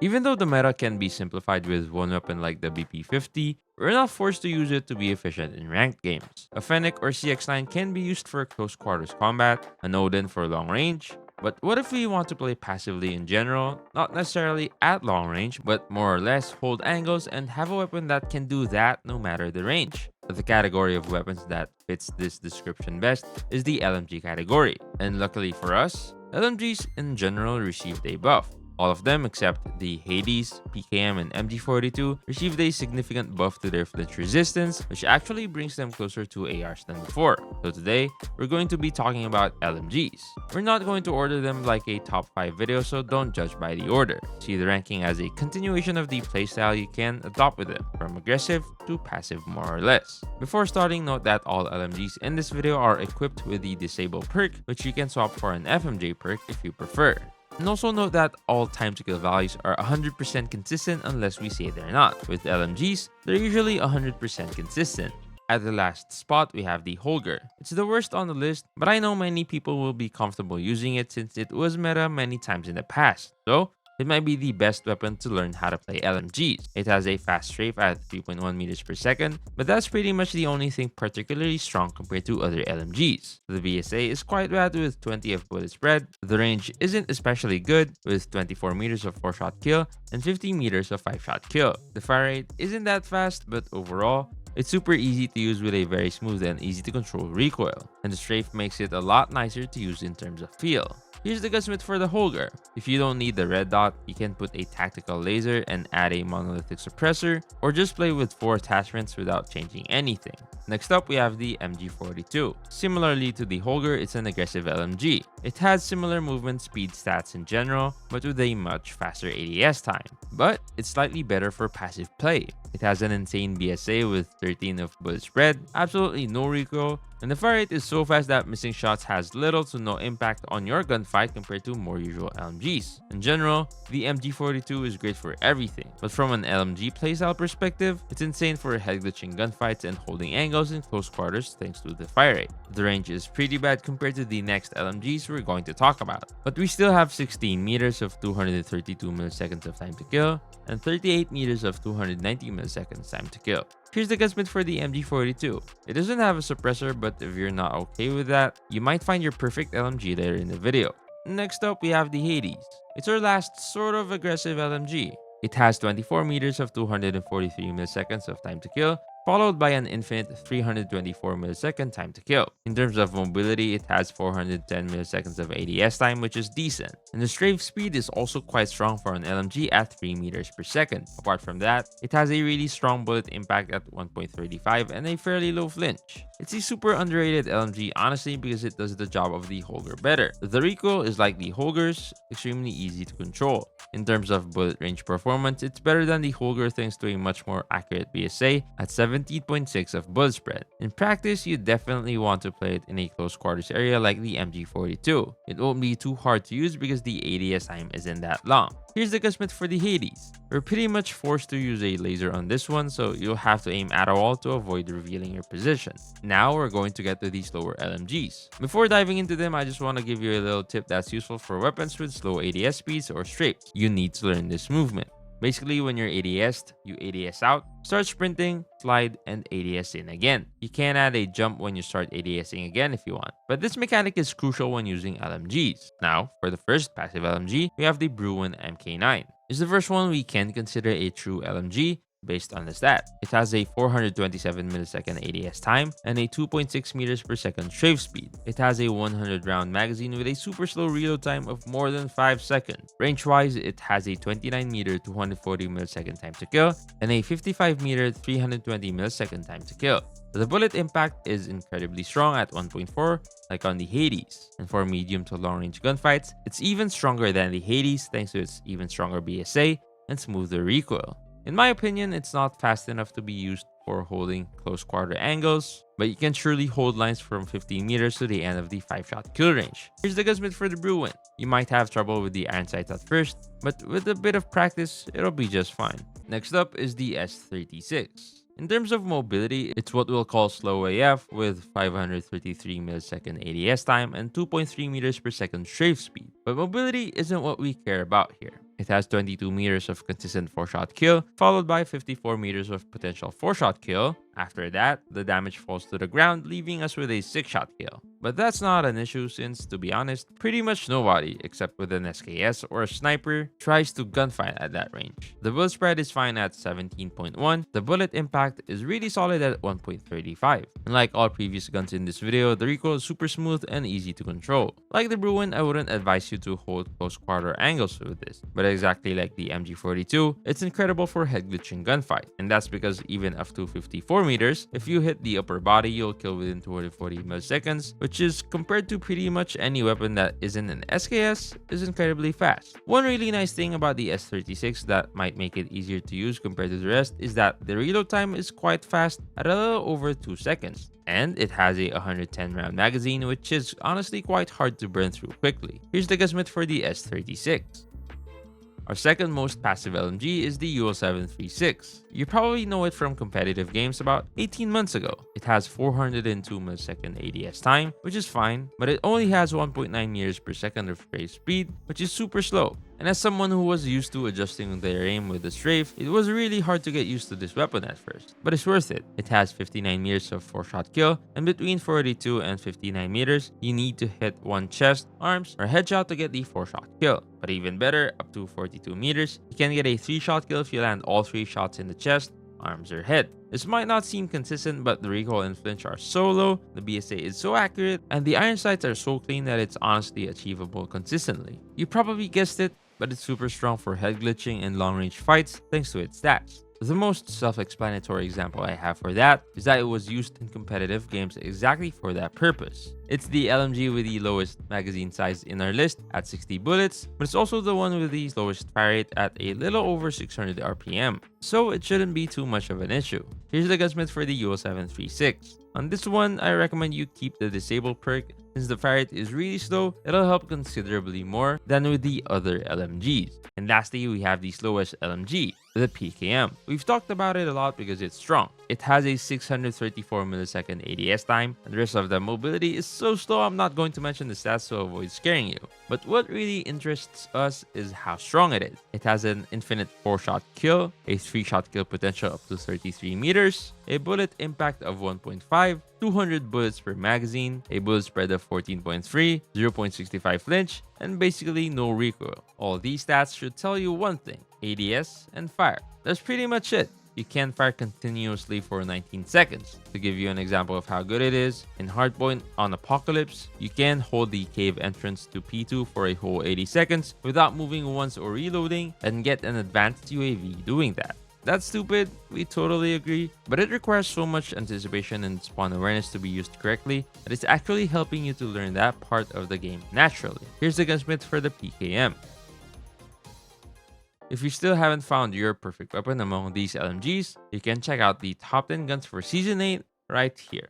Even though the meta can be simplified with one weapon like the BP-50, we're not forced to use it to be efficient in ranked games. A Fennec or CX-9 can be used for close quarters combat, an Odin for long range, but what if we want to play passively in general, not necessarily at long range, but more or less hold angles and have a weapon that can do that no matter the range? The category of weapons that fits this description best is the LMG category, and luckily for us, LMGs in general received a buff. All of them except the Hades, PKM, and MG42 received a significant buff to their flinch resistance, which actually brings them closer to ARs than before. So today, we're going to be talking about LMGs. We're not going to order them like a top 5 video, so don't judge by the order. See the ranking as a continuation of the playstyle you can adopt with them, from aggressive to passive more or less. Before starting, note that all LMGs in this video are equipped with the Disable perk, which you can swap for an FMJ perk if you prefer. And also note that all time to kill values are 100% consistent unless we say they're not. With LMGs, they're usually 100% consistent. At the last spot, we have the Holger. It's the worst on the list, but I know many people will be comfortable using it since it was meta many times in the past. So, it might be the best weapon to learn how to play LMGs. It has a fast strafe at 3.1 meters per second, but that's pretty much the only thing particularly strong compared to other LMGs. The BSA is quite bad with 20 of bullet spread. The range isn't especially good with 24 meters of 4-shot kill and 50 meters of 5-shot kill. The fire rate isn't that fast, but overall, it's super easy to use with a very smooth and easy to control recoil, and the strafe makes it a lot nicer to use in terms of feel. Here's the Gunsmith for the Holger. If you don't need the red dot, you can put a tactical laser and add a monolithic suppressor, or just play with 4 attachments without changing anything. Next up, we have the MG42. Similarly to the Holger, it's an aggressive LMG. It has similar movement speed stats in general, but with a much faster ADS time. But it's slightly better for passive play. It has an insane BSA with 13 of bullet spread, absolutely no recoil, and the fire rate is so fast that missing shots has little to no impact on your gunfight compared to more usual LMGs. In general, the MG42 is great for everything, but from an LMG playstyle perspective, it's insane for head glitching gunfights and holding angles in close quarters thanks to the fire rate. The range is pretty bad compared to the next LMGs we're going to talk about, but we still have 16 meters of 232 milliseconds of time to kill, and 38 meters of 290 milliseconds time to kill. Here's the Gunsmith for the MG42. It doesn't have a suppressor, but if you're not okay with that, you might find your perfect LMG later in the video. Next up, we have the Hades. It's our last sort of aggressive LMG. It has 24 meters of 243 milliseconds of time to kill, followed by an infinite 324 millisecond time to kill. In terms of mobility, it has 410 milliseconds of ADS time, which is decent. And the strafe speed is also quite strong for an LMG at 3 meters per second. Apart from that, it has a really strong bullet impact at 1.35 and a fairly low flinch. It's a super underrated LMG honestly because it does the job of the Holger better. The recoil is like the Holger's, extremely easy to control. In terms of bullet range performance, it's better than the Holger thanks to a much more accurate BSA at 17.6 of bullet spread. In practice, you definitely want to play it in a close quarters area like the MG42. It won't be too hard to use because the ADS time isn't that long. Here's the Gunsmith for the Hades. We're pretty much forced to use a laser on this one, so you'll have to aim at a wall to avoid revealing your position. Now we're going to get to these lower LMGs. Before diving into them, I just want to give you a little tip that's useful for weapons with slow ADS speeds or strafes. You need to learn this movement. Basically, when you're ADS'd, you ADS out, start sprinting, slide, and ADS in again. You can add a jump when you start ADSing again if you want, but this mechanic is crucial when using LMGs. Now, for the first passive LMG, we have the Bruen MK9. It's the first one we can consider a true LMG based on the stat. It has a 427 millisecond ADS time and a 2.6 meters per second strafe speed. It has a 100 round magazine with a super slow reload time of more than 5 seconds. Range wise, it has a 29 meter 240 millisecond time to kill and a 55 meter 320 millisecond time to kill. The bullet impact is incredibly strong at 1.4 like on the Hades, and for medium to long range gunfights, it's even stronger than the Hades thanks to its even stronger BSA and smoother recoil. In my opinion, it's not fast enough to be used for holding close quarter angles, but you can surely hold lines from 15 meters to the end of the 5-shot kill range. Here's the Gunsmith for the Bruen. You might have trouble with the iron sights at first, but with a bit of practice, it'll be just fine. Next up is the S36. In terms of mobility, it's what we'll call slow AF with 533 millisecond ADS time and 2.3 meters per second strafe speed. But mobility isn't what we care about here. It has 22 meters of consistent 4-shot kill, followed by 54 meters of potential 4-shot kill. After that, the damage falls to the ground, leaving us with a 6-shot kill. But that's not an issue since, to be honest, pretty much nobody, except with an SKS or a sniper, tries to gunfight at that range. The bullet spread is fine at 17.1, the bullet impact is really solid at 1.35. Unlike all previous guns in this video, the recoil is super smooth and easy to control. Like the Bruen, I wouldn't advise you to hold close quarter angles with this, but exactly like the MG42, it's incredible for head glitching gunfight, and that's because even up to 54 meters, if you hit the upper body, you'll kill within 240 milliseconds, which is, compared to pretty much any weapon that isn't an SKS, is incredibly fast. One really nice thing about the S36 that might make it easier to use compared to the rest is that the reload time is quite fast at a little over 2 seconds. And it has a 110 round magazine, which is honestly quite hard to burn through quickly. Here's the Gunsmith for the S36. Our second most passive LMG is the UL736. You probably know it from competitive games about 18 months ago. It has 402 millisecond ADS time, which is fine, but it only has 1.9 meters per second of strafe speed, which is super slow. And as someone who was used to adjusting their aim with the strafe, it was really hard to get used to this weapon at first, but it's worth it. It has 59 meters of 4-shot kill, and between 42 and 59 meters, you need to hit one chest, arms, or headshot to get the 4-shot kill. But even better, up to 42 meters, you can get a 3-shot kill if you land all 3 shots in the chest, arms, or head. This might not seem consistent, but the recoil and flinch are so low, the BSA is so accurate, and the iron sights are so clean that it's honestly achievable consistently. You probably guessed it, but it's super strong for head glitching and long-range fights thanks to its stats. The most self-explanatory example I have for that is that it was used in competitive games exactly for that purpose. It's the LMG with the lowest magazine size in our list at 60 bullets, but it's also the one with the lowest fire rate at a little over 600 RPM, so it shouldn't be too much of an issue. Here's the Gunsmith for the UL736. On this one, I recommend you keep the disable perk. Since the fire rate is really slow, it'll help considerably more than with the other LMGs. And lastly, we have the slowest LMG, the PKM. We've talked about it a lot because it's strong. It has a 634 millisecond ADS time, and the rest of the mobility is so slow I'm not going to mention the stats to avoid scaring you. But what really interests us is how strong it is. It has an infinite 4-shot kill, a 3-shot kill potential up to 33 meters, a bullet impact of 1.5, 200 bullets per magazine, a bullet spread of 14.3, 0.65 flinch, and basically no recoil. All these stats should tell you one thing: ADS and fire. That's pretty much it. You can fire continuously for 19 seconds. To give you an example of how good it is, in Hardpoint on Apocalypse, you can hold the cave entrance to P2 for a whole 80 seconds without moving once or reloading, and get an advanced UAV doing that. That's stupid, we totally agree, but it requires so much anticipation and spawn awareness to be used correctly that it's actually helping you to learn that part of the game naturally. Here's the Gunsmith for the PKM. If you still haven't found your perfect weapon among these LMGs, you can check out the top 10 guns for Season 8 right here.